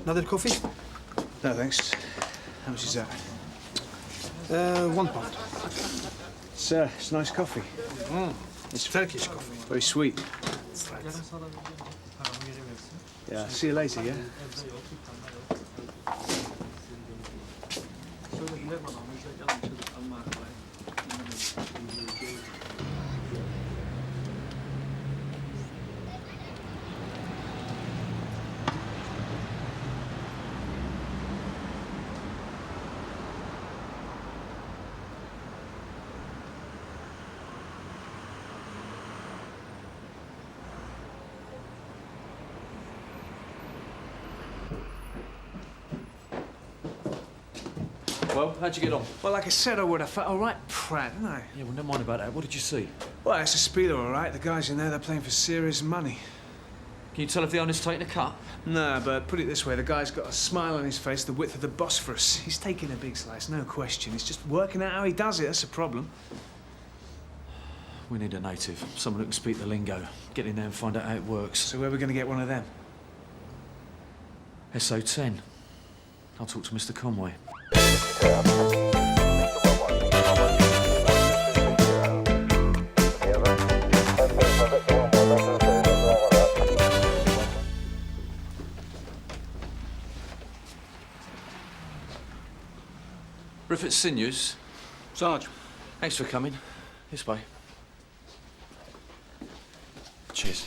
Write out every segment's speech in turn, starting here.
Another coffee? No, thanks. How much is that? £1. It's nice coffee. It's Turkish coffee. Very sweet. That's right. Yeah, see you later, yeah? Well, how'd you get on? Well, like I said I would, I felt all right Pratt, didn't I? Yeah, well, never mind about that. What did you see? Well, it's a speeder, all right. The guys in there, they're playing for serious money. Can you tell if the owner's taking a cut? No, but put it this way, the guy's got a smile on his face the width of the Bosphorus. He's taking a big slice, no question. It's just working out how he does it, that's the problem. We need a native, someone who can speak the lingo. Get in there and find out how it works. So where are we going to get one of them? SO10. I'll talk to Mr. Conway. Senus. Sarge. Thanks for coming. This way. Cheers.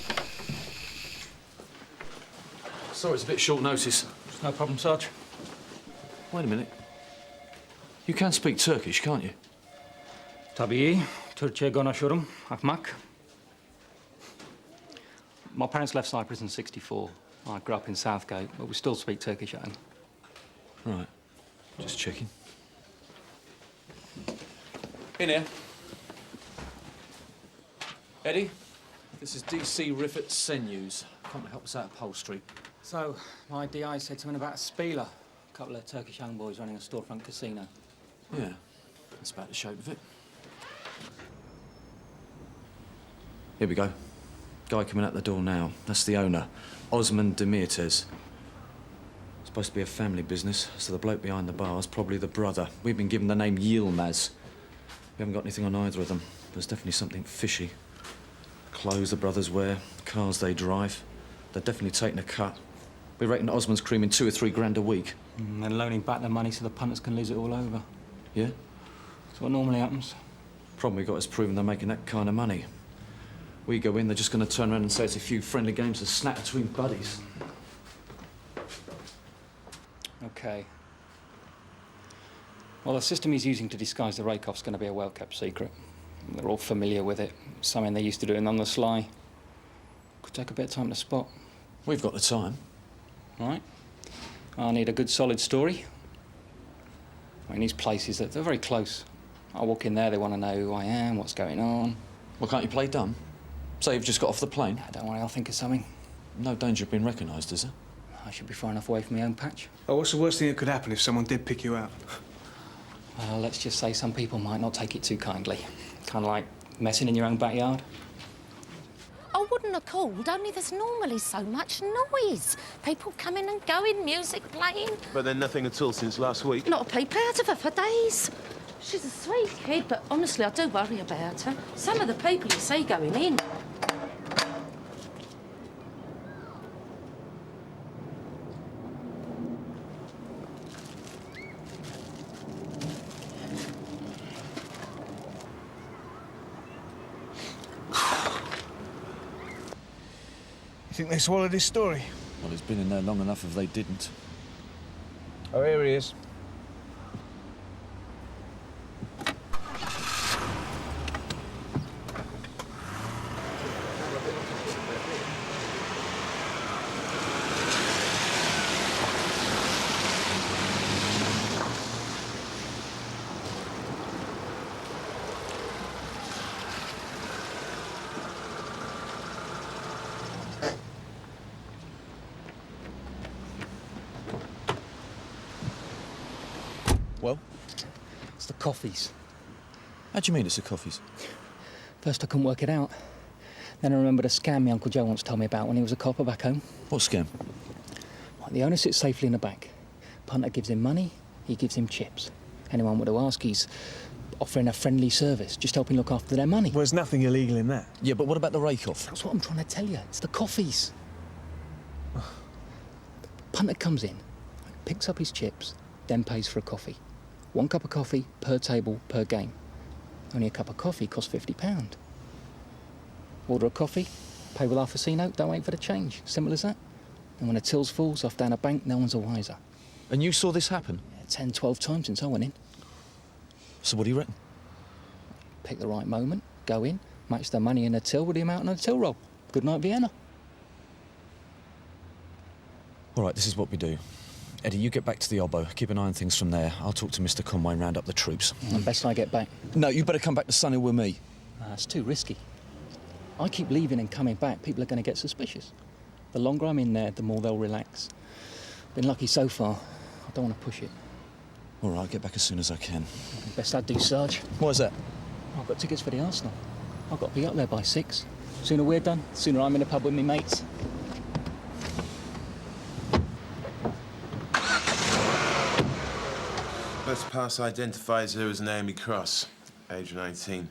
Sorry it's a bit short notice. No problem, Sarge. Wait a minute. You can speak Turkish, can't you? Tabii, Türkçe konuşurum, ahmak. My parents left Cyprus in '64. I grew up in Southgate, but we still speak Turkish at home. Right. Just checking. In here. Eddie, this is DC Senus. Come to help us out at Pole Street. So, my DI said something about a spieler. A couple of Turkish young boys running a storefront casino. Yeah, that's about the shape of it. Here we go. Guy coming out the door now. That's the owner, Osman Demirtes. Supposed to be a family business, so the bloke behind the bar's probably the brother. We've been given the name Yilmaz. We haven't got anything on either of them. There's definitely something fishy. Clothes the brothers wear, cars they drive. They're definitely taking a cut. We reckon Osman's creaming 2 or 3 grand a week. And then loaning back the money so the punters can lose it all over. Yeah? That's what normally happens. Problem we got is proving they're making that kind of money. We go in, they're just going to turn around and say it's a few friendly games to snap between buddies. OK. Well, the system he's using to disguise the rake-off's going to be a well-kept secret. They're all familiar with it. Something they're used to doing on the sly. Could take a bit of time to spot. We've got the time. Right. I need a good, solid story. I mean, these places, they're very close. I walk in there, they want to know who I am, what's going on. Well, can't you play dumb? Say you've just got off the plane. Don't worry, I'll think of something. No danger of being recognised, is there? I should be far enough away from my own patch. Oh, what's the worst thing that could happen if someone did pick you out? Well, let's just say some people might not take it too kindly. Kind of like messing in your own backyard. I wouldn't have called, only there's normally so much noise. People coming and going, music playing. But then nothing at all since last week? Not a peep out of her for days. She's a sweet kid, but honestly, I do worry about her. Some of the people you see going in. You think they swallowed his story? Well, he's been in there long enough if they didn't. Oh, here he is. Well? It's the coffees. How do you mean it's the coffees? First I couldn't work it out. Then I remembered a scam my Uncle Joe once told me about when he was a copper back home. What scam? The owner sits safely in the back. Punter gives him money, he gives him chips. Anyone would have asked, he's offering a friendly service, just helping look after their money. Well, there's nothing illegal in that. Yeah, but what about the rake-off? That's what I'm trying to tell you. It's the coffees. Punter comes in, picks up his chips, then pays for a coffee. 1 cup of coffee per table per game. Only a cup of coffee costs £50. Order a coffee, pay with half a C note, don't wait for the change. Simple as that. And when the tills falls off down a bank, no one's a wiser. And you saw this happen? 10, 12 times since I went in. So what do you reckon? Pick the right moment, go in, match the money in the till with the amount on the till roll. Good night, Vienna. All right, this is what we do. Eddie, you get back to the Obbo. Keep an eye on things from there. I'll talk to Mr. Conway and round up the troops. And best I get back. No, you better come back to Sunhill with me. It's too risky. I keep leaving and coming back, people are going to get suspicious. The longer I'm in there, the more they'll relax. Been lucky so far. I don't want to push it. All right, I'll get back as soon as I can. Best I do, Sarge. Why is that? I've got tickets for the Arsenal. I've got to be up there by 6. Sooner we're done, sooner I'm in the pub with me mates. First pass identifies her as Naomi Cross, age 19.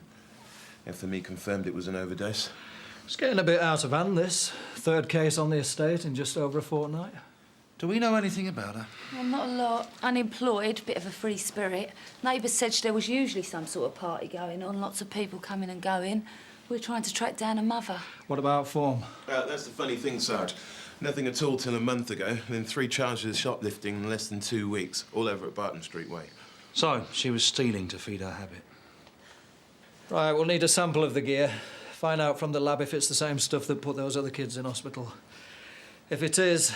FME confirmed it was an overdose. It's getting a bit out of hand, this. 3rd case on the estate in just over a fortnight. Do we know anything about her? Well, not a lot. Unemployed, bit of a free spirit. Neighbours said there was usually some sort of party going on, lots of people coming and going. We're trying to track down her mother. What about form? That's the funny thing, Sarge. Nothing at all till a month ago, then 3 charges of shoplifting in less than 2 weeks, all over at Barton Street Way. So, she was stealing to feed her habit. Right, we'll need a sample of the gear. Find out from the lab if it's the same stuff that put those other kids in hospital. If it is,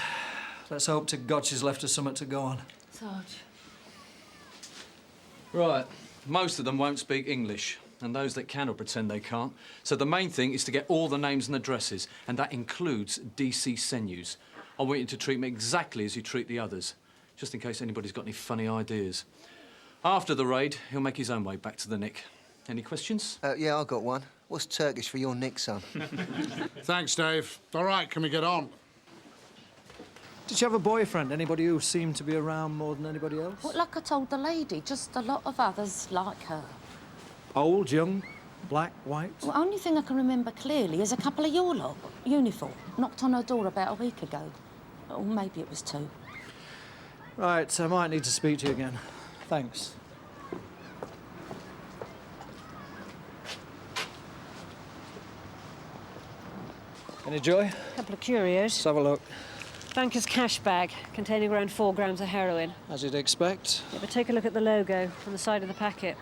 let's hope to God she's left us something to go on. Sarge. Right. Most of them won't speak English, and those that can will pretend they can't. So the main thing is to get all the names and addresses, and that includes DC Senus. I want you to treat me exactly as you treat the others, just in case anybody's got any funny ideas. After the raid, he'll make his own way back to the Nick. Any questions? Yeah, I got one. What's Turkish for your Nick, son? Thanks, Dave. All right, can we get on? Did you have a boyfriend? Anybody who seemed to be around more than anybody else? Well, like I told the lady, just a lot of others like her. Old, young, black, white? Well, only thing I can remember clearly is a couple of your lot, uniform, knocked on her door about a week ago. Or maybe it was 2. Right, I might need to speak to you again. Thanks. Any joy? Couple of curios. Let's have a look. Banker's cash bag containing around 4 grams of heroin. As you'd expect. Yeah, but take a look at the logo on the side of the packet.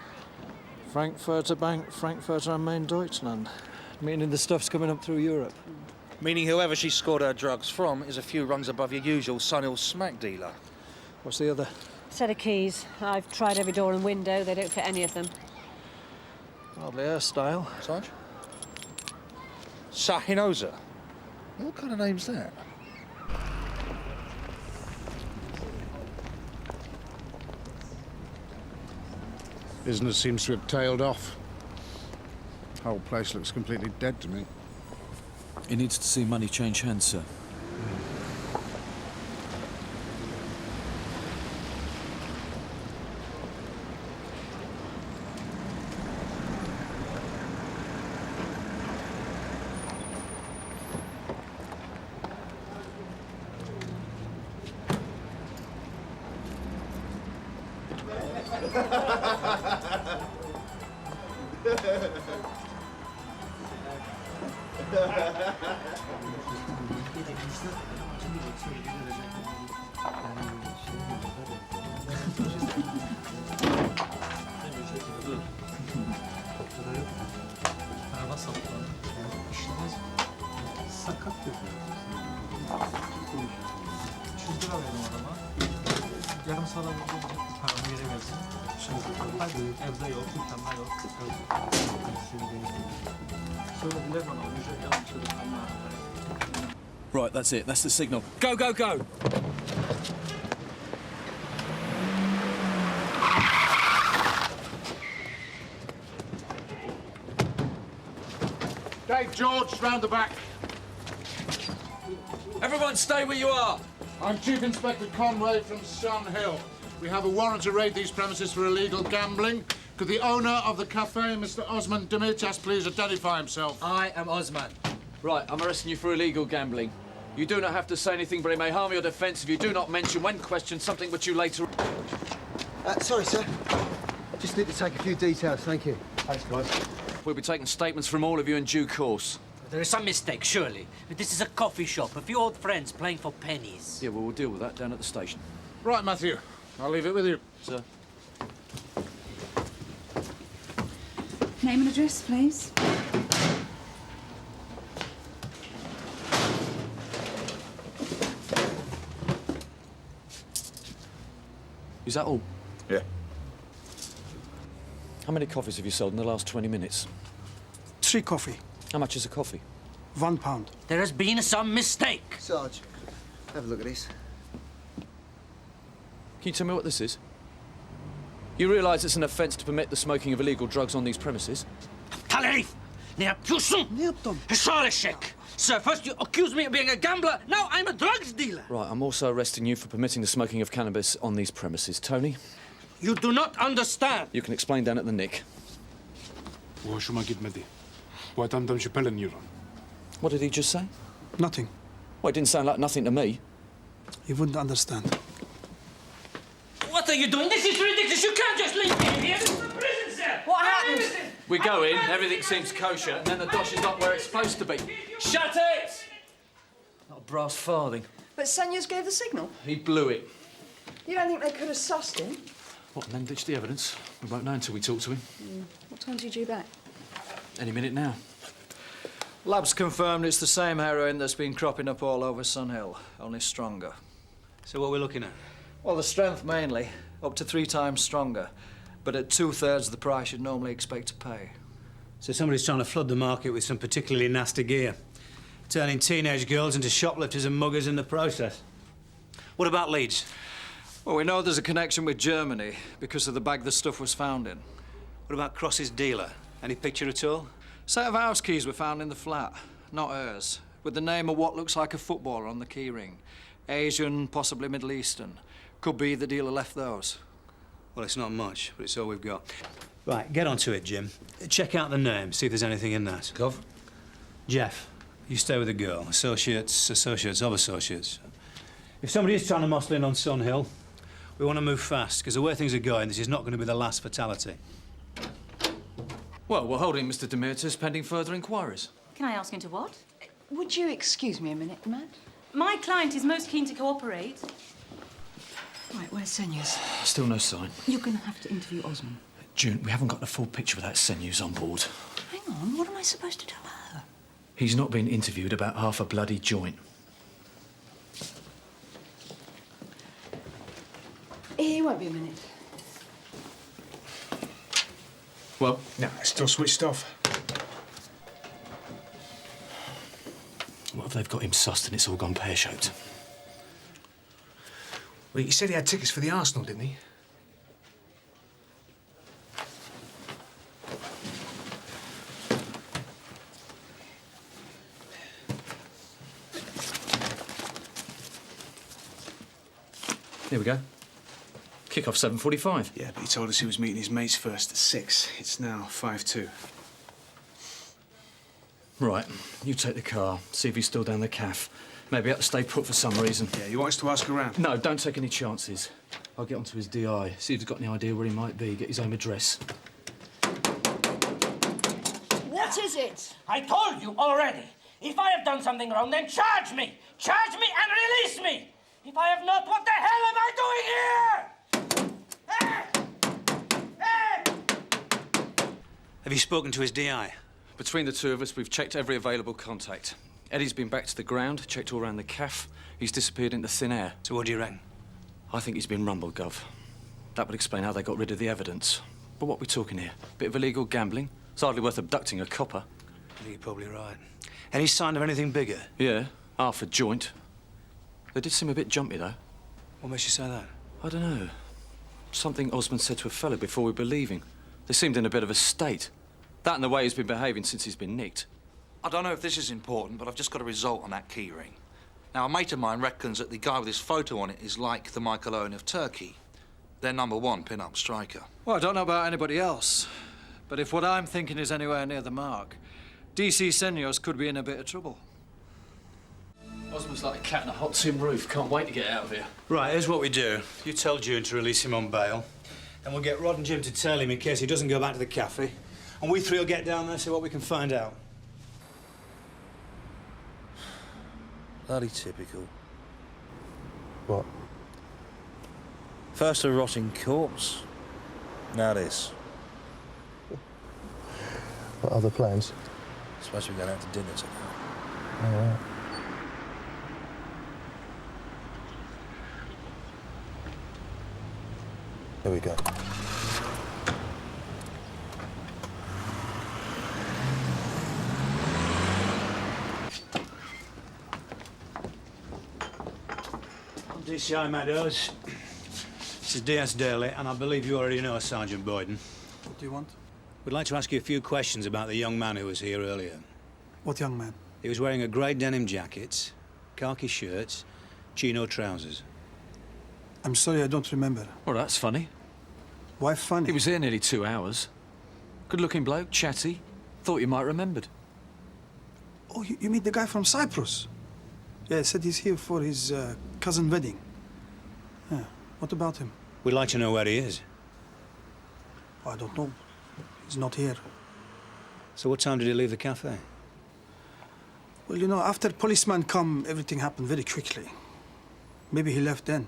Frankfurter Bank, Frankfurter am Main Deutschland. Meaning the stuff's coming up through Europe. Meaning whoever she scored her drugs from is a few rungs above your usual Sunhill smack dealer. What's the other? Set of keys. I've tried every door and window. They don't fit any of them. Hardly her style. Sarge? Sahinoza? What kind of name's that? Business seems to have tailed off. Whole place looks completely dead to me. He needs to see money change hands, sir. Right, that's it. That's the signal. Go, go, go! Dave, George, round the back. Everyone stay where you are! I'm Chief Inspector Conway from Sun Hill. We have a warrant to raid these premises for illegal gambling. Could the owner of the cafe, Mr. Osman Demetrius, please identify himself? I am Osman. Right, I'm arresting you for illegal gambling. You do not have to say anything, but it may harm your defence if you do not mention, when questioned, something which you later... Sorry, sir. Just need to take a few details, thank you. Thanks, guys. We'll be taking statements from all of you in due course. There is some mistake, surely. But this is a coffee shop, a few old friends playing for pennies. Yeah, well, we'll deal with that down at the station. Right, Matthew. I'll leave it with you. Sir. Name and address, please. Is that all? Yeah. How many coffees have you sold in the last 20 minutes? 3 coffee. How much is a coffee? £1. There has been some mistake. Sarge, have a look at this. Can you tell me what this is? You realise it's an offence to permit the smoking of illegal drugs on these premises? Talerif! Ne yapıyorsun? Ne yaptım? Şalışık. Sir, first you accuse me of being a gambler, now I'm a drugs dealer. Right, I'm also arresting you for permitting the smoking of cannabis on these premises. Tony? You do not understand. You can explain down at the Nick. Bu hoşuma gitmedi. Bu adamdan şüpheleniyorum. What did he just say? Nothing. Well, it didn't sound like nothing to me. You wouldn't understand. What are you doing? This is ridiculous. You can't just leave me here. This is a prison cell. What happened? We go in, everything seems kosher, and then the dosh is not where it's supposed to be. Shut it! Not a brass farthing. But Senus gave the signal. He blew it. You don't think they could have sussed him? What, and then ditch the evidence? We won't know until we talk to him. What time's he due back? Any minute now. Labs confirmed it's the same heroin that's been cropping up all over Sun Hill, only stronger. So what are we looking at? Well, the strength mainly, up to 3 times stronger, but at 2/3 the price you'd normally expect to pay. So somebody's trying to flood the market with some particularly nasty gear, turning teenage girls into shoplifters and muggers in the process. What about Leeds? Well, we know there's a connection with Germany because of the bag the stuff was found in. What about Cross's dealer? Any picture at all? Set of house keys were found in the flat, not hers, with the name of what looks like a footballer on the keyring. Asian, possibly Middle Eastern. Could be the dealer left those. Well, it's not much, but it's all we've got. Right, get onto it, Jim. Check out the name, see if there's anything in that. Gov? Jeff, you stay with the girl. Associates of associates. If somebody is trying to muscle in on Sun Hill, we want to move fast, because the way things are going, this is not going to be the last fatality. Well, we're holding Mr. Demetrius pending further inquiries. Can I ask into what? Would you excuse me a minute, Matt? My client is most keen to cooperate. Right, where's Senus? Still no sign. You're going to have to interview Osman. June, we haven't got the full picture without Senus on board. Hang on, what am I supposed to tell her? He's not been interviewed about half a bloody joint. He won't be a minute. Well? No, it's still switched off. What if they've got him sussed and it's all gone pear-shaped? Well, he said he had tickets for the Arsenal, didn't he? Here we go. Kick-off 7:45. Yeah, but he told us he was meeting his mates first at 6. It's now 5:02. Right, you take the car, see if he's still down the caff. Maybe had to stay put for some reason. Yeah, you want us to ask around? No, don't take any chances. I'll get onto his DI, see if he's got any idea where he might be, get his home address. What is it? I told you already. If I have done something wrong, then charge me! Charge me and release me! If I have not, what the hell am I doing here? Have you spoken to his DI? Between the two of us, we've checked every available contact. Eddie's been back to the ground, checked all around the caff. He's disappeared into thin air. So what do you reckon? I think he's been rumbled, Gov. That would explain how they got rid of the evidence. But what are we talking here? Bit of illegal gambling? It's hardly worth abducting a copper. I think you're probably right. Any sign of anything bigger? Yeah, half a joint. They did seem a bit jumpy, though. What makes you say that? I don't know. Something Osman said to a fella before we were leaving. They seemed in a bit of a state. That and the way he's been behaving since he's been nicked. I don't know if this is important, but I've just got a result on that key ring. Now, a mate of mine reckons that the guy with his photo on it is like the Michael Owen of Turkey. Their #1 pin-up striker. Well, I don't know about anybody else, but if what I'm thinking is anywhere near the mark, DC Senus could be in a bit of trouble. Osmond's like a cat on a hot tin roof. Can't wait to get out of here. Right, here's what we do. You tell June to release him on bail, and we'll get Rod and Jim to tail him in case he doesn't go back to the cafe. And we three will get down there and see what we can find out. Bloody typical. What? First a rotting corpse, now this. What other plans? Supposed to be going out to dinner tonight. All right. Here we go. DCI Meadows. This is DS Daly, and I believe you already know Sergeant Boyden. What do you want? We'd like to ask you a few questions about the young man who was here earlier. What young man? He was wearing a grey denim jacket, khaki shirts, chino trousers. I'm sorry, I don't remember. Well, that's funny. Why funny? He was here nearly 2 hours. Good-looking bloke, chatty. Thought you might remembered. Oh, you mean the guy from Cyprus? Yeah, said he's here for his cousin wedding. Yeah, what about him? We'd like to know where he is. I don't know. He's not here. So what time did he leave the cafe? Well, you know, after policeman come, everything happened very quickly. Maybe he left then.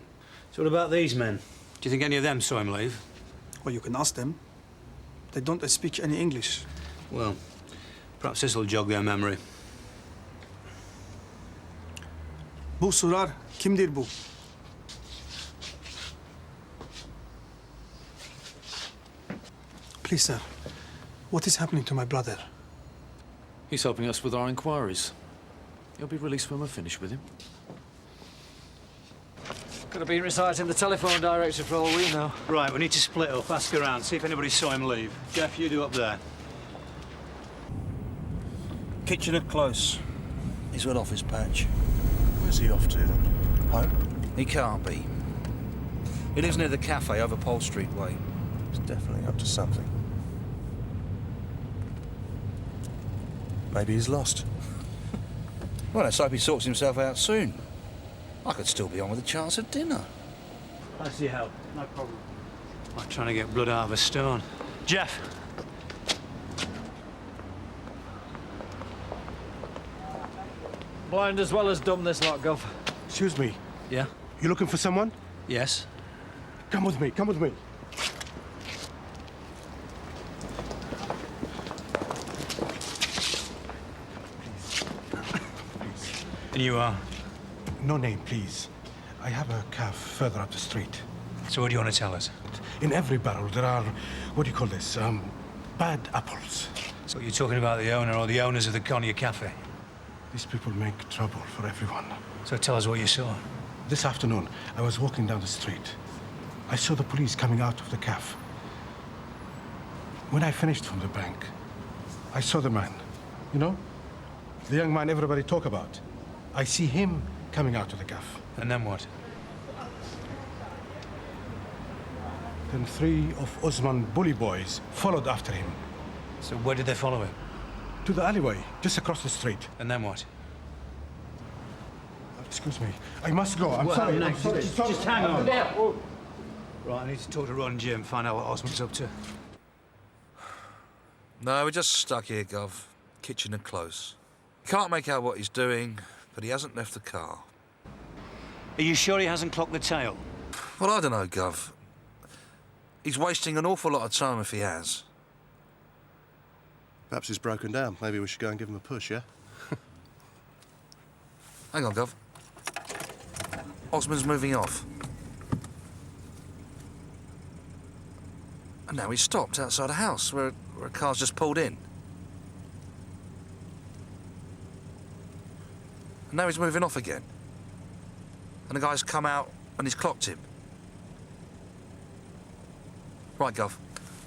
So what about these men? Do you think any of them saw him leave? Well, you can ask them. They don't speak any English. Well, perhaps this will jog their memory. Bu sorar, kimdir bu? Please, sir, what is happening to my brother? He's helping us with our inquiries. He'll be released when we're finished with him. Could have been reciting the telephone directory for all we know. Right, we need to split up, ask around, see if anybody saw him leave. Jeff, you do up there. Kitchener Close. He's went off his patch. Where's he off to then? Home? He can't be. He lives near the cafe over Pole Street way. He's definitely up to something. Maybe he's lost. Well, let's hope he sorts himself out soon. I could still be on with a chance at dinner. That's your help, no problem. I'm trying to get blood out of a stone. Jeff! Blind as well as dumb, this lot, Gov. Excuse me. Yeah? You looking for someone? Yes. Come with me, come with me. And you are? No name, please. I have a cafe further up the street. So what do you want to tell us? In every barrel there are, what do you call this, bad apples. So you're talking about the owner or the owners of the Conway Cafe? These people make trouble for everyone. So tell us what you saw. This afternoon, I was walking down the street. I saw the police coming out of the cafe. When I finished from the bank, I saw the man. You know? The young man everybody talk about. I see him coming out of the cafe. And then what? Then 3 of Osman bully boys followed after him. So where did they follow him? To the alleyway, just across the street. And then what? Excuse me. I must go. I'm What sorry. happened I'm next? sorry. Just hang on. Right, I need to talk to Ron and Jim, find out what Osman's up to. No, we're just stuck here, Gov. Kitchener Close. Can't make out what he's doing, but he hasn't left the car. Are you sure he hasn't clocked the tail? Well, I don't know, Gov. He's wasting an awful lot of time if he has. Perhaps he's broken down. Maybe we should go and give him a push, yeah? Hang on, Gov. Osman's moving off. And now he's stopped outside a house where a car's just pulled in. And now he's moving off again. And the guy's come out and he's clocked him. Right, Gov.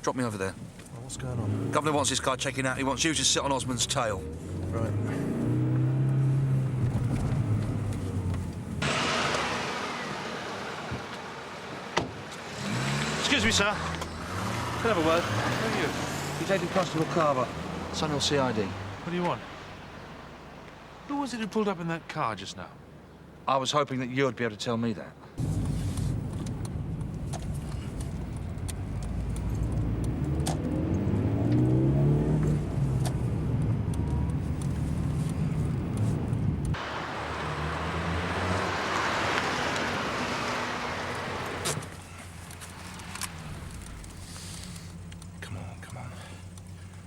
Drop me over there. Well, what's going on? Governor wants this guy checking out. He wants you to sit on Osman's tail. Right. Excuse me, sir. Can I have a word? Who are you? Detective Constable Carver, Sunhill CID. What do you want? Who was it who pulled up in that car just now? I was hoping that you'd be able to tell me that. Come on.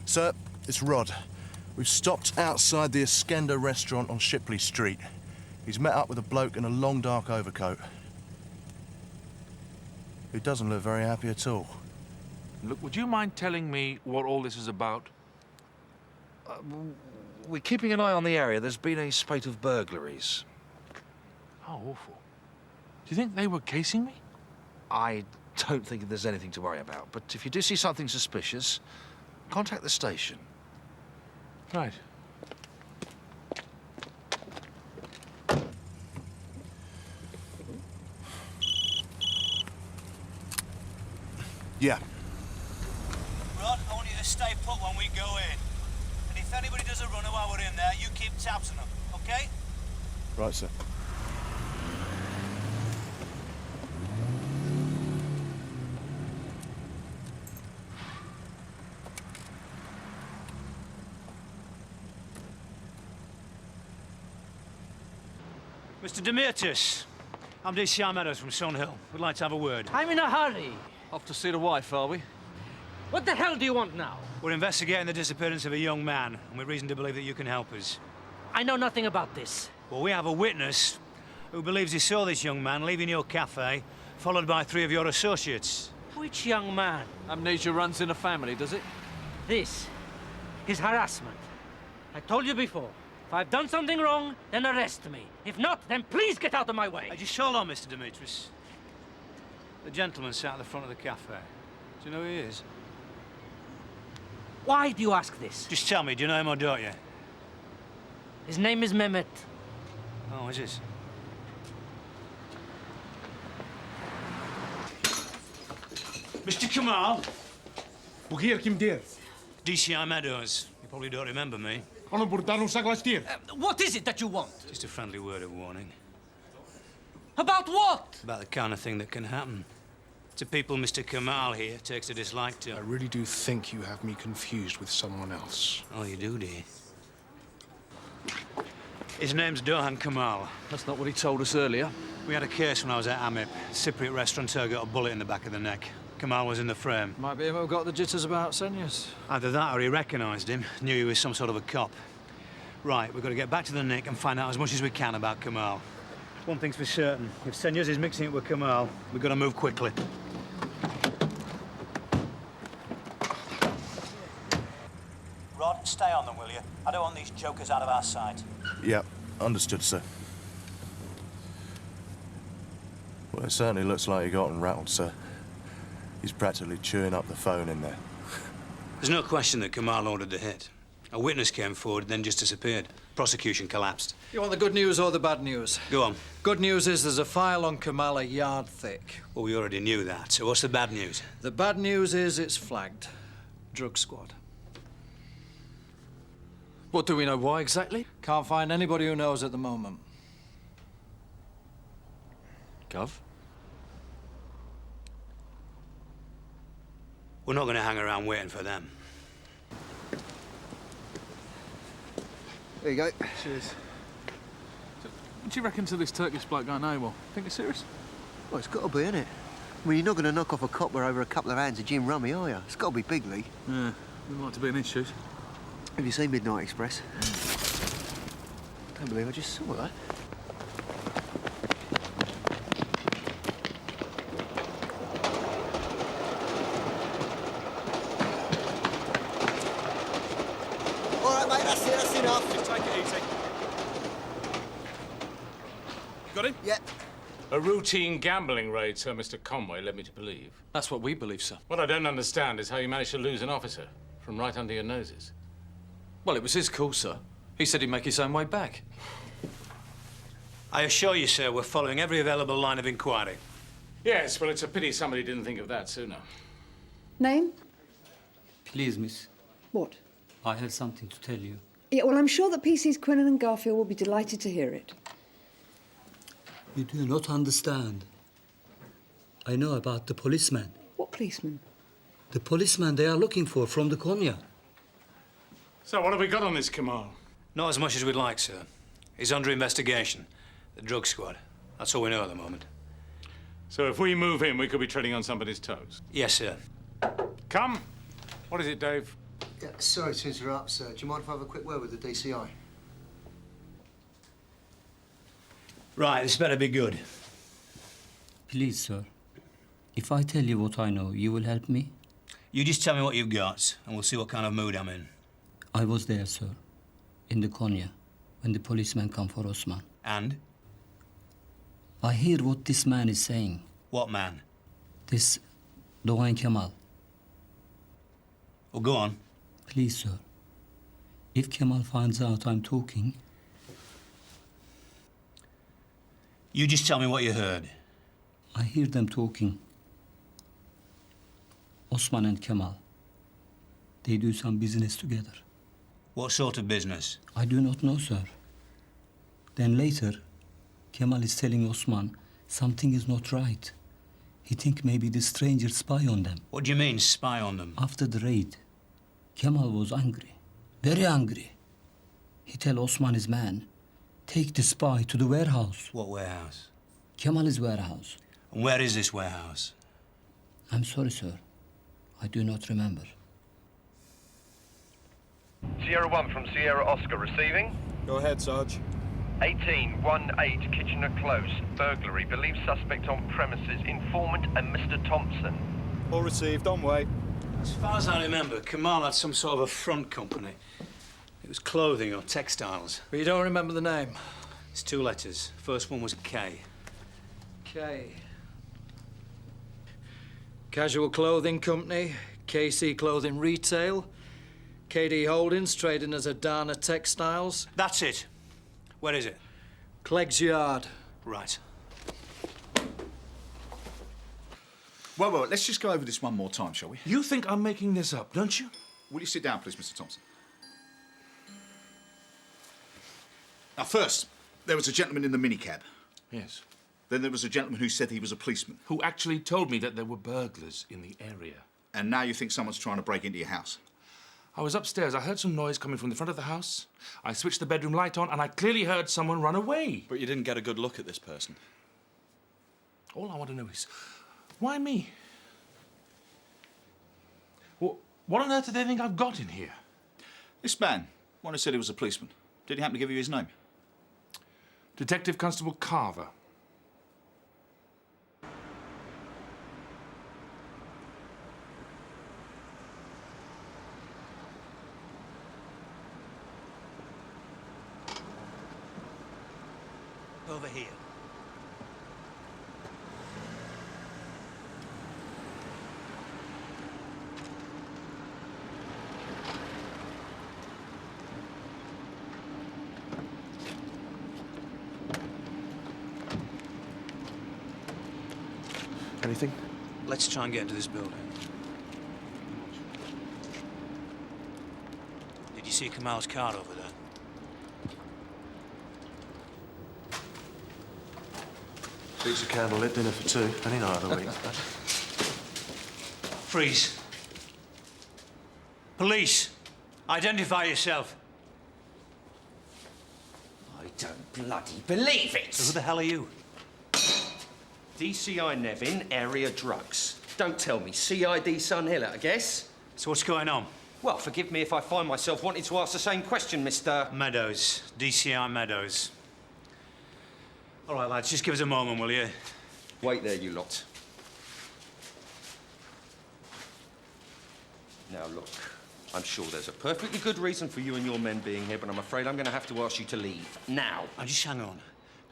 Sir, it's Rod. We've stopped outside the Iskender restaurant on Shipley Street. He's met up with a bloke in a long, dark overcoat. Who doesn't look very happy at all. Look, would you mind telling me what all this is about? We're keeping an eye on the area. There's been a spate of burglaries. How awful. Do you think they were casing me? I don't think there's anything to worry about, but if you do see something suspicious, contact the station. Right. Yeah. Rod, I want you to stay put when we go in. And if anybody does a runner while we're in there, you keep tabs on them, okay? Right, sir. Mr. Demetrius, I'm DCI Meadows from Sunhill. We'd like to have a word. I'm in a hurry. Off to see the wife, are we? What the hell do you want now? We're investigating the disappearance of a young man, and we've reason to believe that you can help us. I know nothing about this. Well, we have a witness who believes he saw this young man leaving your cafe, followed by 3 of your associates. Which young man? Amnesia runs in a family, does it? This is harassment. I told you before. If I've done something wrong, then arrest me. If not, then please get out of my way. Just hold on, Mr. Demetrius. The gentleman sat at the front of the cafe. Do you know who he is? Why do you ask this? Just tell me, do you know him or don't you? His name is Mehmet. Oh, is it? Mr. Kamal. Bu hier kim der? DCI Meadows. You probably don't remember me. Onu buradan uzaklaştır. What is it that you want? Just a friendly word of warning. About what? About the kind of thing that can happen to people Mr. Kamal here takes a dislike to. I really do think you have me confused with someone else. Oh, you do, dear? His name's Dohan Kamal. That's not what he told us earlier. We had a case when I was at Amip. Cypriot restaurateur got a bullet in the back of the neck. Kamal was in the frame. Might be him who got the jitters about Senus. Either that or he recognised him, knew he was some sort of a cop. Right, we've got to get back to the Nick and find out as much as we can about Kamal. One thing's for certain, if Senus is mixing it with Kamal, we've got to move quickly. Rod, stay on them, will you? I don't want these jokers out of our sight. Yeah, understood, sir. Well, it certainly looks like he got him rattled, sir. He's practically chewing up the phone in there. There's no question that Kamal ordered the hit. A witness came forward, then just disappeared. Prosecution collapsed. You want the good news or the bad news? Go on. Good news is there's a file on Kamal a yard thick. Well, we already knew that. So what's the bad news? The bad news is it's flagged. Drug squad. What do we know? Why exactly? Can't find anybody who knows at the moment. Gov? We're not going to hang around waiting for them. There you go. Cheers. So, what do you reckon to this Turkish bloke going AWOL? Think it's serious? Well, it's got to be, innit? I mean, you're not going to knock off a copper over a couple of hands of gin rummy, are you? It's got to be big league. Yeah, wouldn't like to be an issue. Have you seen Midnight Express? Can't believe I just saw that. All right, mate, that's it, that's enough. Just take it easy. Got him? Yep. A routine gambling raid, sir, Mr. Conway led me to believe. That's what we believe, sir. What I don't understand is how you managed to lose an officer from right under your noses. Well, it was his call, sir. He said he'd make his own way I assure you, sir, we're following every available line of inquiry. Yes, well, it's a pity somebody didn't think of that sooner. Name? Please, miss. What? I have something to tell you. Yeah, well, I'm sure that PC's Quinnan and Garfield will be delighted to hear it. You do not understand. I know about the policeman. What policeman? The policeman they are looking for from the Konya. So what have we got on this Kamal? Not as much as we'd like, sir. He's under investigation. The drug squad. That's all we know at the moment. So if we move him, we could be treading on somebody's toes. Yes, sir. Come. What is it, Dave? Yeah, sorry to interrupt, sir. Do you mind if I have a quick word with the DCI? Right, this better be good. Please, sir. If I tell you what I know, you will help me? You just tell me what you've got, and we'll see what kind of mood I'm in. I was there, sir, in the Konya, when the policeman come for Osman. And? I hear what this man is saying. What man? This Doğan Kemal. Well, go on. Please, sir. If Kemal finds out I'm talking... You just tell me what you heard. I hear them talking. Osman and Kemal. They do some business together. What sort of business? I do not know, sir. Then later, Kemal is telling Osman something is not right. He think maybe the stranger spy on them. What do you mean, spy on them? After the raid, Kemal was angry, very angry. He tell Osman his man, take the spy to the warehouse. What warehouse? Kemal's warehouse. And where is this warehouse? I'm sorry, sir. I do not remember. Sierra 1 from Sierra Oscar receiving. Go ahead, Sarge. 1818 Kitchener Close. Burglary. Believed suspect on premises. Informant and Mr. Thompson. All received. On way. As far as I remember, Kemal had some sort of a front company. It was clothing or textiles. But you don't remember the name? It's 2 letters. First one was K. K. Casual Clothing Company, KC Clothing Retail, KD Holdings, trading as Adana Textiles. That's it. Where is it? Clegg's Yard. Right. Well, let's just go over this one more time, shall we? You think I'm making this up, don't you? Will you sit down, please, Mr. Thompson? Now, first, there was a gentleman in the minicab. Yes. Then there was a gentleman who said he was a policeman. Who actually told me that there were burglars in the area. And now you think someone's trying to break into your house? I was upstairs. I heard some noise coming from the front of the house. I switched the bedroom light on, and I clearly heard someone run away. But you didn't get a good look at this person. All I want to know is, why me? What on earth do they think I've got in here? This man, one who said he was a policeman, did he happen to give you his name? Detective Constable Carver. Over here. Anything? Let's try and get into this building. Did you see Kamal's car over there? Beats a candlelit dinner for 2 any night of the week. Freeze. Police, identify yourself. I don't bloody believe it! So who the hell are you? DCI Nevin, area drugs. Don't tell me, CID Sun Hill, I guess? So what's going on? Well, forgive me if I find myself wanting to ask the same question, Mr... Meadows. DCI Meadows. All right, lads, just give us a moment, will you? Wait there, you lot. Now, look, I'm sure there's a perfectly good reason for you and your men being here, but I'm afraid I'm going to have to ask you to leave. Now. Now, just hang on.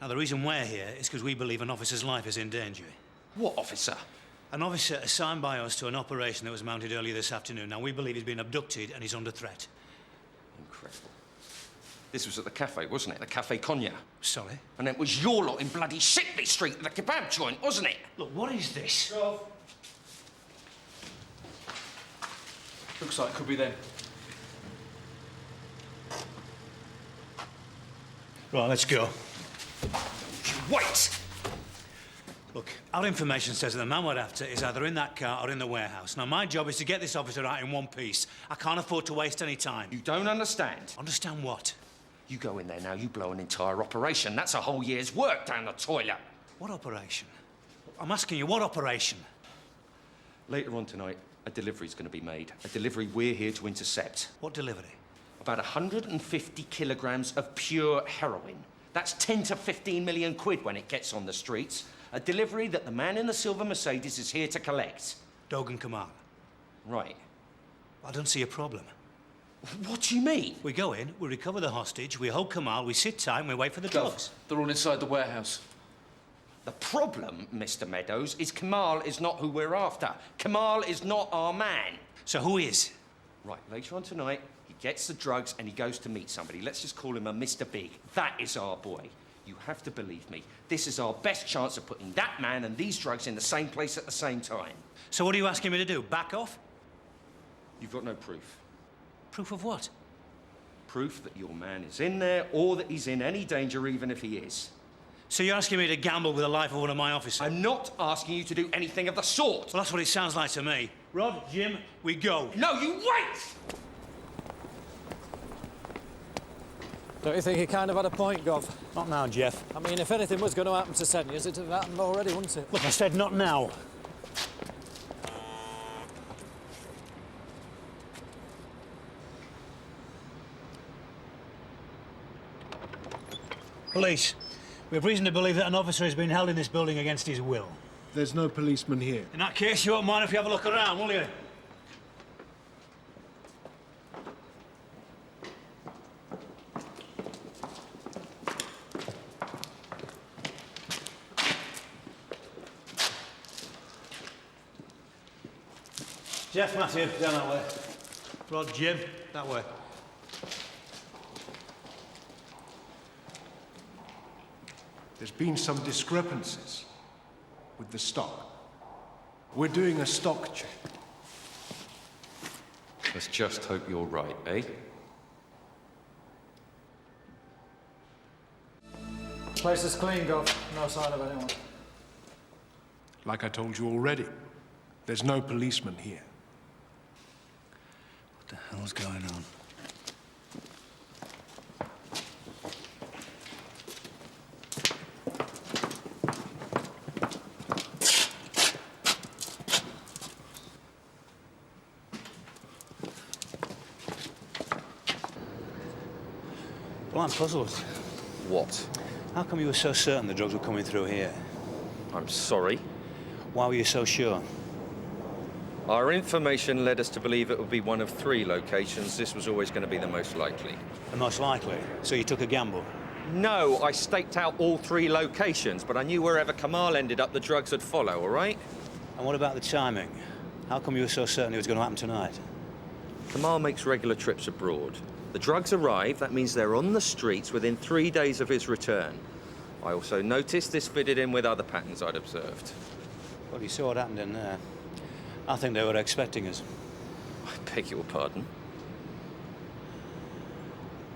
Now, the reason we're here is because we believe an officer's life is in danger. What officer? An officer assigned by us to an operation that was mounted earlier this afternoon. Now, we believe he's been abducted and he's under threat. Incredible. This was at the cafe, wasn't it? The Cafe Cognac. Sorry? And it was your lot in bloody Shipley Street, the kebab joint, wasn't it? Look, what is this? Looks like it could be them. Right, let's go. Wait! Look, our information says that the man we're after is either in that car or in the warehouse. Now, my job is to get this officer out in one piece. I can't afford to waste any time. You don't understand. Understand what? You go in there now, you blow an entire operation. That's a whole year's work down the toilet. What operation? I'm asking you, what operation? Later on tonight, a delivery's going to be made. A delivery we're here to intercept. What delivery? About 150 kilograms of pure heroin. That's 10 to 15 million quid when it gets on the streets. A delivery that the man in the silver Mercedes is here to collect. Dogan Kamal. Right. I don't see a problem. What do you mean? We go in, we recover the hostage, we hold Kamal, we sit tight and we wait for the drugs. They're all inside the warehouse. The problem, Mr. Meadows, is Kamal is not who we're after. Kamal is not our man. So who is? Right, later on tonight, he gets the drugs and he goes to meet somebody. Let's just call him a Mr. Big. That is our boy. You have to believe me. This is our best chance of putting that man and these drugs in the same place at the same time. So what are you asking me to do? Back off? You've got no proof. Proof of what? Proof that your man is in there or that he's in any danger, even if he is. So you're asking me to gamble with the life of one of my officers? I'm not asking you to do anything of the sort. Well, that's what it sounds like to me. Rod, Jim, we go. No, you wait! Don't you think he kind of had a point, Gov? Not now, Jeff. I mean, if anything was going to happen to Senus, it'd have happened already, wouldn't it? Look, I said not now. Police. We have reason to believe that an officer has been held in this building against his will. There's no policeman here. In that case, you won't mind if you have a look around, will you? Jeff, Matthew, down that way. Rod, Jim, that way. There's been some discrepancies with the stock. We're doing a stock check. Let's just hope you're right, eh? Place is clean, Gov. No sign of anyone. Like I told you already, there's no policeman here. What the hell's going on? Well, I'm puzzled. What? How come you were so certain the drugs were coming through here? I'm sorry. Why were you so sure? Our information led us to believe it would be one of 3 locations. This was always going to be the most likely. The most likely? So you took a gamble? No, I staked out all 3 locations, but I knew wherever Kamal ended up, the drugs would follow, all right? And what about the timing? How come you were so certain it was going to happen tonight? Kamal makes regular trips abroad. The drugs arrive, that means they're on the streets within 3 days of his return. I also noticed this fitted in with other patterns I'd observed. Well, you saw what happened in there. I think they were expecting us. I beg your pardon?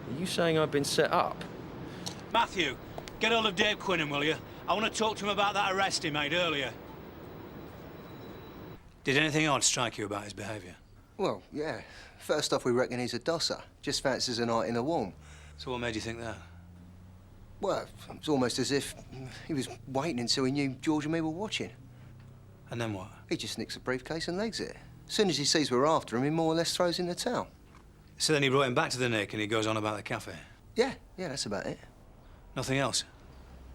Are you saying I've been set up? Matthew, get hold of Dave Quinnan, will you? I want to talk to him about that arrest he made earlier. Did anything odd strike you about his behaviour? Well, yeah. First off, we reckon he's a dosser. Just fancies a night in the warm. So what made you think that? Well, it's almost as if he was waiting until he knew George and me were watching. And then what? He just nicks a briefcase and legs it. As soon as he sees we're after him, he more or less throws in the towel. So then he brought him back to the Nick and he goes on about the cafe? Yeah, that's about it. Nothing else?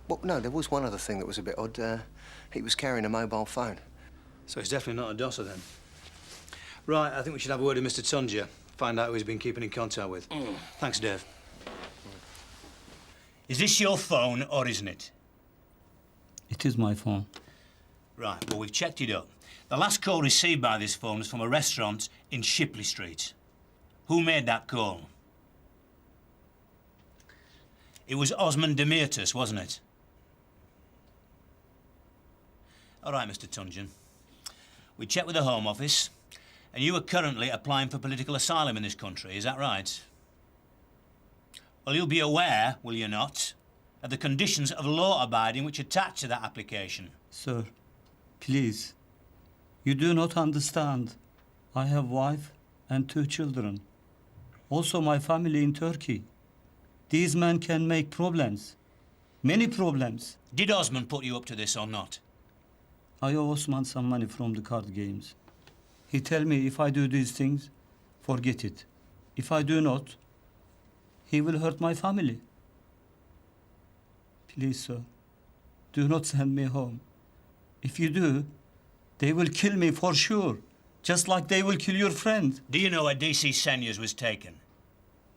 Well, no, there was one other thing that was a bit odd. He was carrying a mobile phone. So he's definitely not a dosser then. Right, I think we should have a word with Mr. Tunja. Find out who he's been keeping in contact with. Thanks, Dave. Is this your phone or isn't it? It is my phone. Right, well, we've checked it up. The last call received by this phone was from a restaurant in Shipley Street. Who made that call? It was Osmond Demetrius, wasn't it? All right, Mr. Tungeon. We checked with the Home Office, and you are currently applying for political asylum in this country, is that right? Well, you'll be aware, will you not, of the conditions of law-abiding which attach to that application. Sir, please. You do not understand. I have wife and 2 children. Also my family in Turkey. These men can make problems. Many problems. Did Osmond put you up to this or not? I owe Osman some money from the card games. He tell me if I do these things, forget it. If I do not, he will hurt my family. Please, sir, do not send me home. If you do, they will kill me for sure, just like they will kill your friend. Do you know where DC Senus was taken?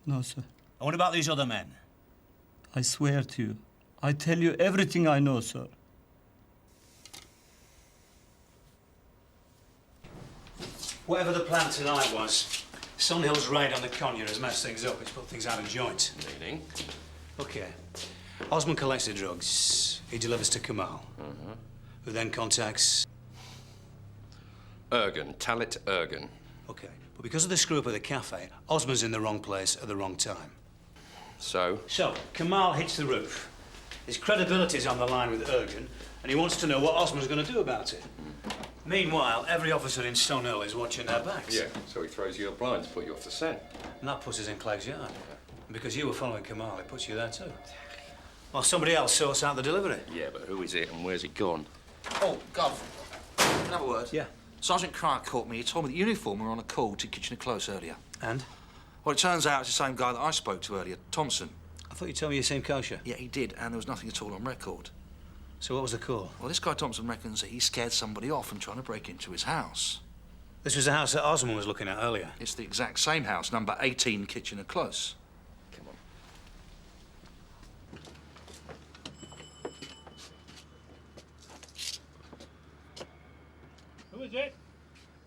No, sir. And what about these other men? I swear to you, I tell you everything I know, sir. Whatever the plan tonight was, Sunhill's raid on the conure has messed things up. It's put things out of joint. Meaning? Okay. Osmond collects the drugs. He delivers to Kamal, who then contacts... Talit Ergen. Okay. But because of the screw-up at the cafe, Osmond's in the wrong place at the wrong time. So? So, Kamal hits the roof. His credibility's on the line with Ergen, and he wants to know what Osmond's going to do about it. Meanwhile, every officer in Stonehill is watching their backs. Yeah, so he throws you a blind to put you off the scent. And that puts us in Clegg's yard. And because you were following Kamal, it puts you there too. While somebody else sorts out the delivery. Yeah, but who is it and where's it gone? Oh, Gov, can I have a word? Yeah. Sergeant Cryer caught me. He told me the uniform were on a call to Kitchener-Close earlier. And? Well, it turns out it's the same guy that I spoke to earlier, Thompson. I thought you told me you seemed kosher. Yeah, he did, and there was nothing at all on record. So what was the call? Well, this guy Thompson reckons that he scared somebody off and trying to break into his house. This was the house that Osmond was looking at earlier. It's the exact same house, number 18 Kitchener-Close. Come on. Who is it?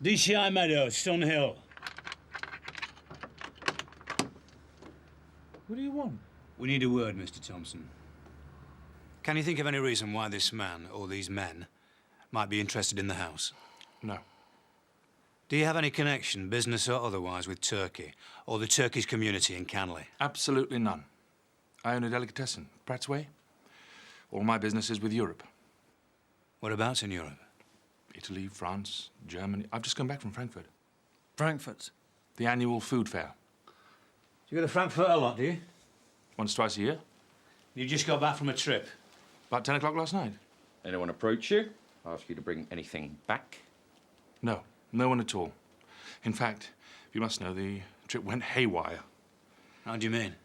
DCI Meadows, Stonehill. What do you want? We need a word, Mr. Thompson. Can you think of any reason why this man, or these men, might be interested in the house? No. Do you have any connection, business or otherwise, with Turkey, or the Turkish community in Canley? Absolutely none. I own a delicatessen, Pratt's Way. All my business is with Europe. Whereabouts in Europe? Italy, France, Germany. I've just come back from Frankfurt. Frankfurt? The annual food fair. Do you go to Frankfurt a lot, do you? Once, twice a year. You just got back from a trip? About 10 o'clock last night. Anyone approach you? Ask you to bring anything back? No, no one at all. In fact, you must know, the trip went haywire. How do you mean?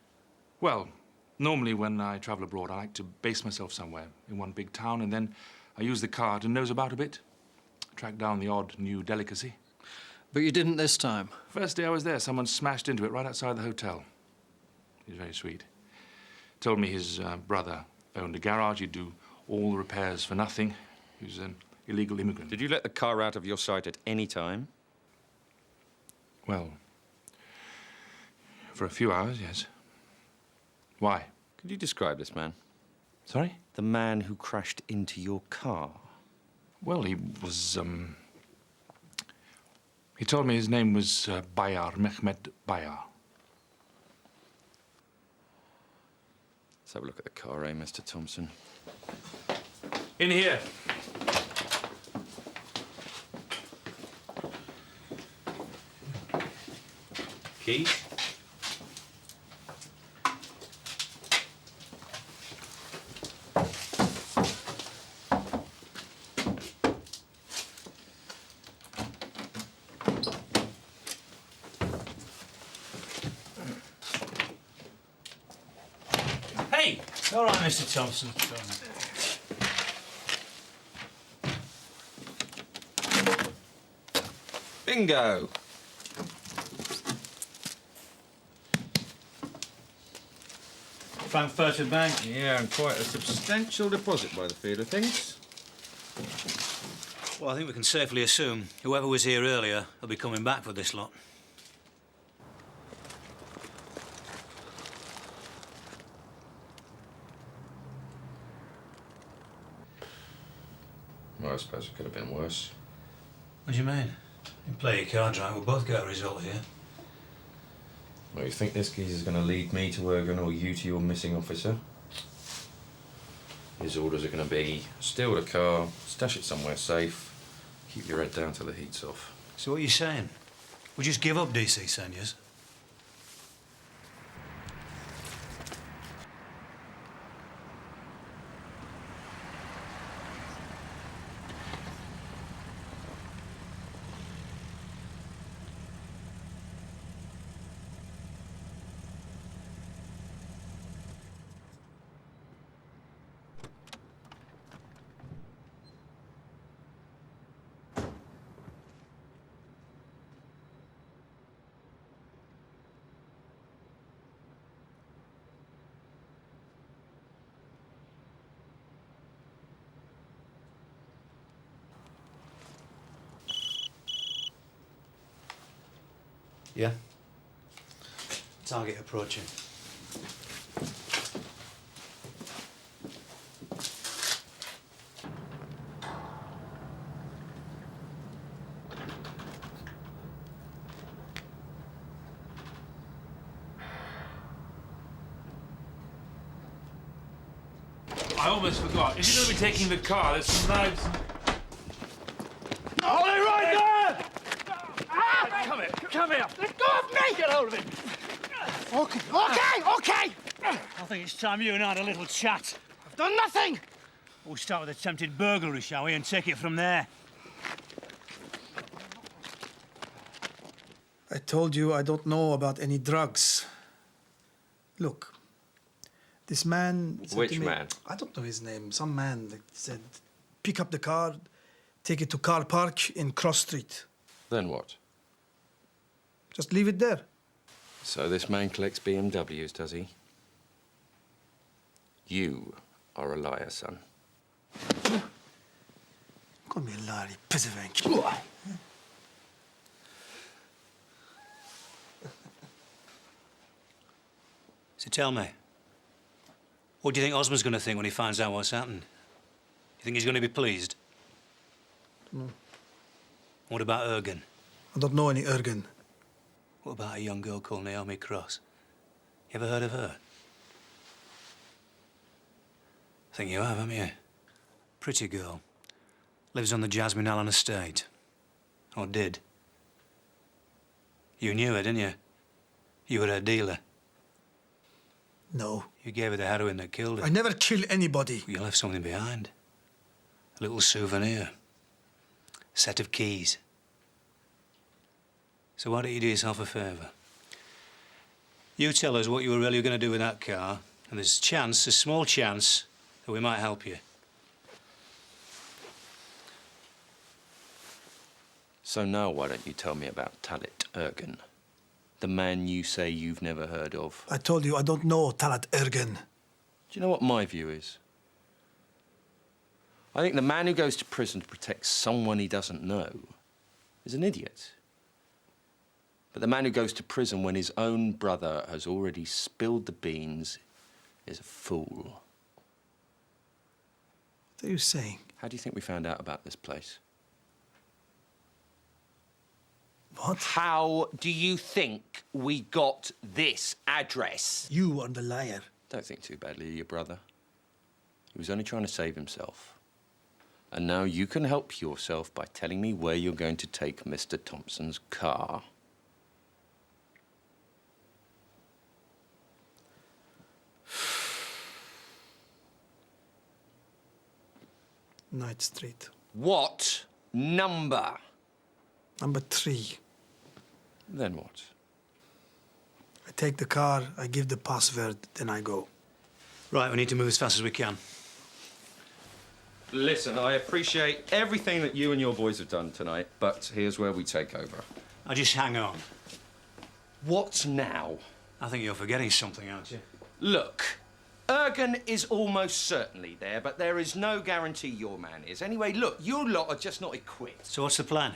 Well, normally when I travel abroad, I like to base myself somewhere in one big town, and then I use the car to nose about a bit, track down the odd new delicacy. But you didn't this time? First day I was there, someone smashed into it right outside the hotel. He was very sweet. Told me his brother owned a garage. He'd do all the repairs for nothing. He was an illegal immigrant. Did you let the car out of your sight at any time? Well, for a few hours, yes. Why? Could you describe this man? Sorry? The man who crashed into your car. Well, he was, he told me his name was Bayar, Mehmet Bayar. Let's have a look at the car, eh, Mr. Thompson? In here. Keys? Hey! All right, Mr. Thompson. Bingo! Frankfurter Bank? Yeah, and quite a substantial deposit by the feel of things. Well, I think we can safely assume whoever was here earlier will be coming back for this lot. Well, I suppose it could have been worse. What do you mean? You play your cards right, we'll both get a result here. Well, you think this geezer's going to lead me to Ergun or you to your missing officer? His orders are going to be steal the car, stash it somewhere safe, keep your head down till the heat's off. So what are you saying? We just give up DC Senus? Yeah? Target approaching. I almost forgot. Is he going to be taking the car? There's some knives. Hold it right there! Come here. Come here. Let go of me! Get hold of him. Okay! I think it's time you and I had a little chat. I've done nothing! We'll start with attempted burglary, shall we, and take it from there. I told you I don't know about any drugs. Look, this man... said Which to me- man? I don't know his name. Some man that said, pick up the car, take it to car park in Cross Street. Then what? Just leave it there. So this man collects BMWs, does he? You are a liar, son. Call me a liar, you piss of ink. So tell me, what do you think Osmond's going to think when he finds out what's happened? You think he's going to be pleased? No. What about Ergun? I don't know any Ergun. What about a young girl called Naomi Cross? You ever heard of her? I think you have, haven't you? Pretty girl. Lives on the Jasmine Allen estate. Or did. You knew her, didn't you? You were her dealer. No. You gave her the heroin that killed her. I never kill anybody. You left something behind. A little souvenir. A set of keys. So why don't you do yourself a favour? You tell us what you were really going to do with that car, and there's a chance, a small chance, that we might help you. So now why don't you tell me about Talit Ergun? The man you say you've never heard of. I told you I don't know Talat Ergun. Do you know what my view is? I think the man who goes to prison to protect someone he doesn't know is an idiot. But the man who goes to prison when his own brother has already spilled the beans is a fool. What are you saying? How do you think we found out about this place? What? How do you think we got this address? You are the liar. Don't think too badly of your brother. He was only trying to save himself. And now you can help yourself by telling me where you're going to take Mr. Thompson's car. Night Street. What number? Number 3. Then what? I take the car, I give the password, then I go. Right, we need to move as fast as we can. Listen, I appreciate everything that you and your boys have done tonight, but here's where we take over. Now just hang on. What now? I think you're forgetting something, aren't you? Look, Ergun is almost certainly there, but there is no guarantee your man is. Anyway, look, you lot are just not equipped. So what's the plan?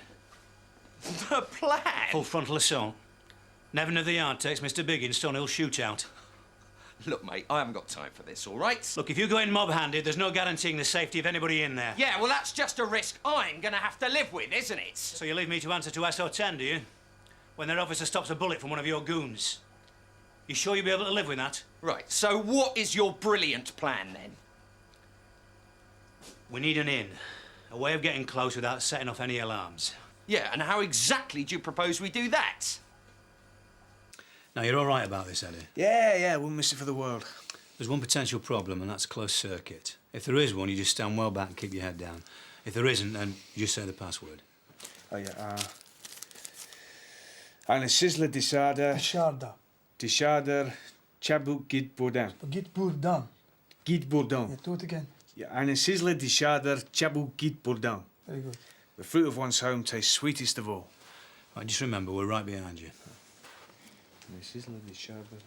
The plan? Full frontal assault. Nevin of the Yard takes Mr. Biggins, Stonehill shootout. Look, mate, I haven't got time for this, all right? Look, if you go in mob-handed, there's no guaranteeing the safety of anybody in there. Yeah, well, that's just a risk I'm gonna have to live with, isn't it? So you leave me to answer to SO10, do you? When their officer stops a bullet from one of your goons. You sure you'll be able to live with that? Right, so what is your brilliant plan, then? We need an in. A way of getting close without setting off any alarms. Yeah, and how exactly do you propose we do that? Now, you're all right about this, Eddie? Yeah, wouldn't miss it for the world. There's one potential problem, and that's closed circuit. If there is one, you just stand well back and keep your head down. If there isn't, then you just say the password. Oh, yeah, Eine Sizzler Disharder. Disharder Chabu Git Bourdain. Git Bourdain. Git Bourdain. Yeah, do it again. Yeah, Eine Sizzler Disharder Chabu Git Bourdain. Very good. The fruit of one's home tastes sweetest of all. Right, just remember, we're right behind you. Eine Sizzler Disharder.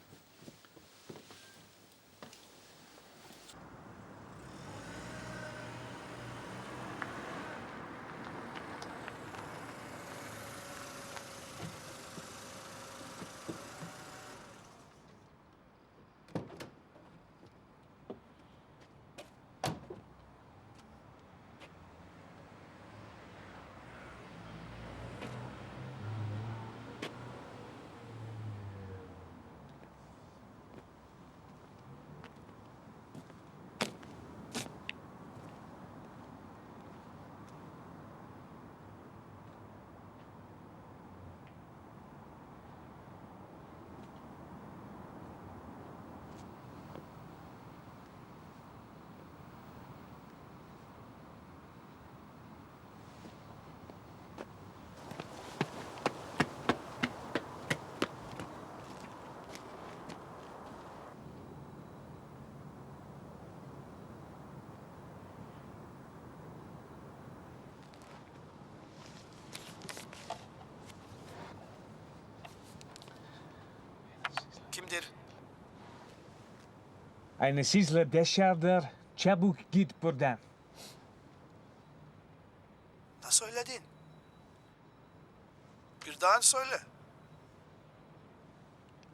Kimdir? Eine Sizzler Disharder Chabu Git Bourdain. Nasıl söyledin? Bir daha söyle.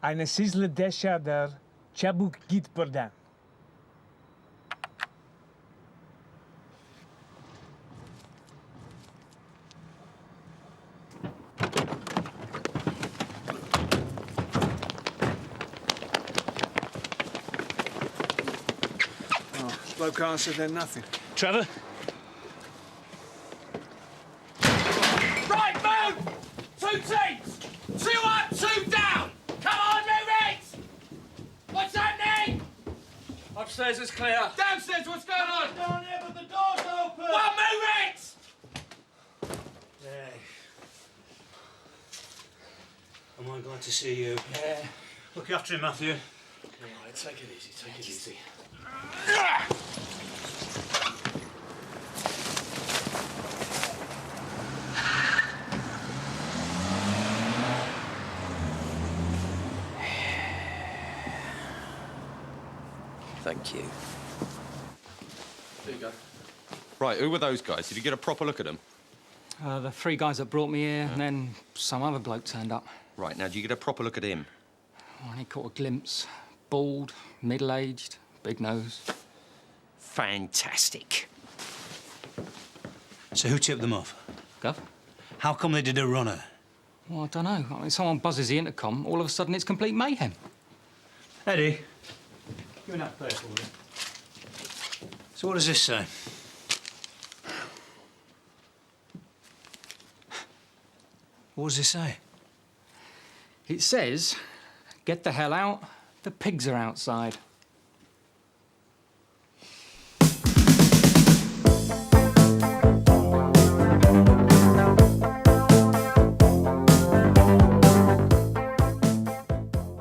Eine Sizzler Disharder Chabu Git Bourdain. Bloke answered, then nothing. Trevor? Right, move! 2 teams! 2 up, 2 down! Come on, move it! What's happening? Upstairs is clear. Downstairs, what's going on? Down here, but the door's open! Well, move it! Yeah. Am I glad to see you? Yeah. Look after him, Matthew. All right, take it easy, take it easy. Thank you. There you go. Right, who were those guys? Did you get a proper look at them? The 3 guys that brought me here, and then some other bloke turned up. Right, now, did you get a proper look at him? Oh, and he caught a glimpse. Bald, middle-aged, big nose. Fantastic. So who tipped them off? Gov? How come they did a runner? Well, I don't know. I mean, someone buzzes the intercom, all of a sudden it's complete mayhem. Eddie, give me that paper, will you? So what does this say? What does this say? It says, get the hell out, the pigs are outside.